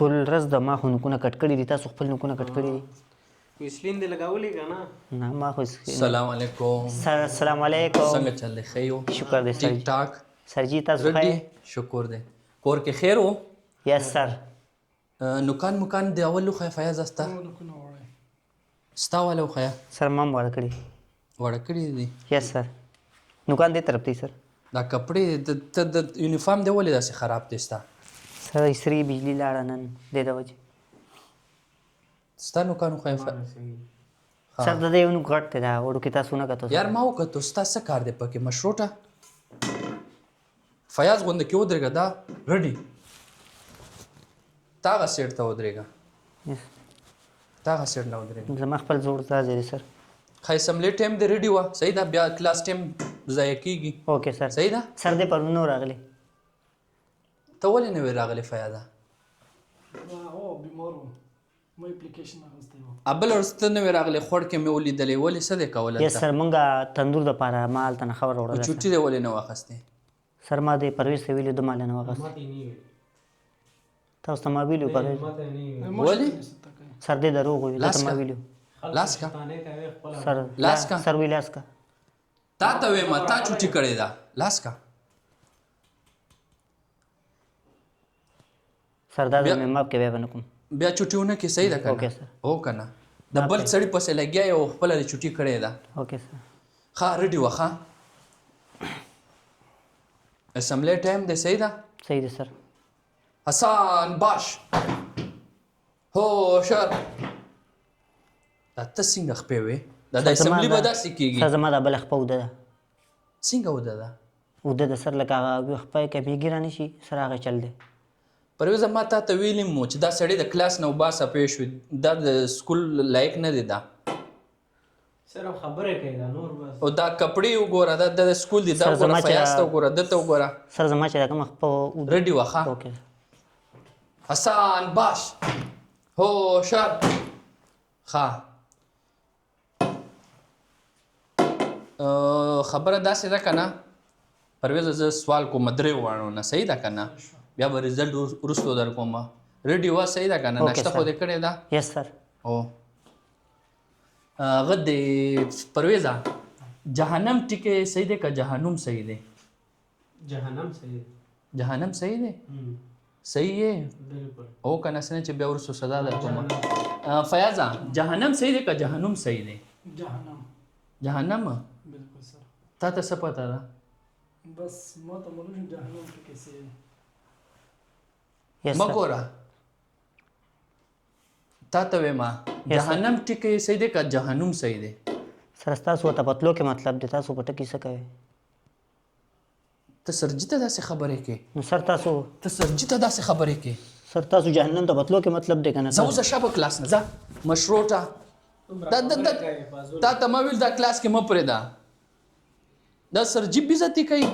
ګلرز د ما خو نوکونه کټ کړي دي، تاسو خپل نوکونه کټ کړي دي؟ ویسلین دې لګولې که نه؟ نه ما خو سلام علیکم. سر السلام علیکم. څنګه چل دی؟ ښه یو؟ شکر دی سر ټیک ټاک. سر جی تاسو ښه ریډي؟ شکر دی. کور کې خیر و؟ یس سر. نوکان د اول وښیه فیاض ستا؟ ستا والا وښیه. سر ما هم واړه کړي. واړه کړي دي؟ یس سر. نوکان دې طرف دی سر. دا کپړې ته د یونیفارم دی ولې داسې خراب دی ستا؟ سر استری بجلی لاړه نن دې د وجې. ستا نوکان وښیه سر د دې یو نوک غټ دی دا وړو کې تاسو نه کتو یار ما وکتو ستا څه کار دی پکې مشروطه فیاض غونډه کې ودرېږه دا ریډي تا هغه سیټ ته ودرېږه تا هغه سیټ نه ودرېږه زما خپل زوړ ځای دی سر. ښه اسمبلی ټایم دی ریډي وه صحیح ده بیا کلاس ټایم ضایع کېږي اوکې سر. صحیح ده سر دې پرون نو راغلی ته ولې نه وې راغلی فیاضه بل ورځ ته نه وې راغلی خوړ کې مې ولیدلې ولې څه دی کولی یس سر مونږ تندور دپاره ما هلته نه خبره وړله چوټي دی ولې نه واخیستې سر ما دې پرویز ته ویلي ده ما نه واخیست تاسو ته ما ویلي پرویز ولې سر دې دروغ وي ده ته ما ویلي لاس کا سر لاس کا سر وی لاس کا تا ته وې ما تا چوټي کړې ده لاس کا سر دا مې ماپ کې بیا به نه کوم بیا چوټي ونه کې صحیح ده اوکې که سر. هو که نه د بل سړي پسې لګیا یې او خپله دې چوټي کړې ده اوکې سر. ښه ریډي وه ښه اسمبلی ټایم دی صحیح ده صحیح دی سر. حسن باش هوشر دا ته څنګه خپې وې دا د اسمبلي به داسې سر کېږي زما دا بله خپه اوده ده څنګه وده ده اوده ده سر لکه هغه خپه یې کمیږي رانه شي سر هغه چل دی. پرویزه ما تا ته ویلي مو چې دا سړی د کلاس نه وباسه پوه شوې دا د سکول لایق نه دی دا صرف خبرې کوي دا نور بس او دا کپړې وګوره دا د سکول دی دا سر زما وګوره چې فیاض ته وګوره دته وګوره سر زما چې دا کومه خپه ریډي وه ښه اوکې حسن باش هوشر ښه خبره داسې ده که نه پرویزه زه سوال کوم درې واړو نه صحیح ده که نه بیا به رزلټ وروستو در کوم ریډي وه صحیح ده که نه ناشته خو دې کړې ده یس سر. او هغه د پرویزه جهنم ټیکې صحیح دی که جهنم صحیح دی جهنم صحیح جهنم صحیح دی صحیح یې بالکل او که نه څنګه چې بیا وروستو سزا در کوم فیاضه جهنم صحیح دی که جهنم صحیح دی جهنم بالکل سر تا ته څه پته ده بس ما ته معلوم جهنم کې کیسه یس مه سر. ګوره تا ته وې ما جهنم ټیکې صحیح دی که جهنم صحیح دی سر ستاسو ته پتلو کې مطلب دی تاسو په ټکي څه کوئ ته سرجي ته داسې خبرې کې نو سر تاسو ته سرجي ته داسې خبرې کې سر تاسو جهنم ته پتلو کې مطلب دی که نه زه اوس شابه کلاس نه ځه مشروطه تا ته ما ویل دا کلاس کې مه پرېږده دا سرجي بېزتي کوي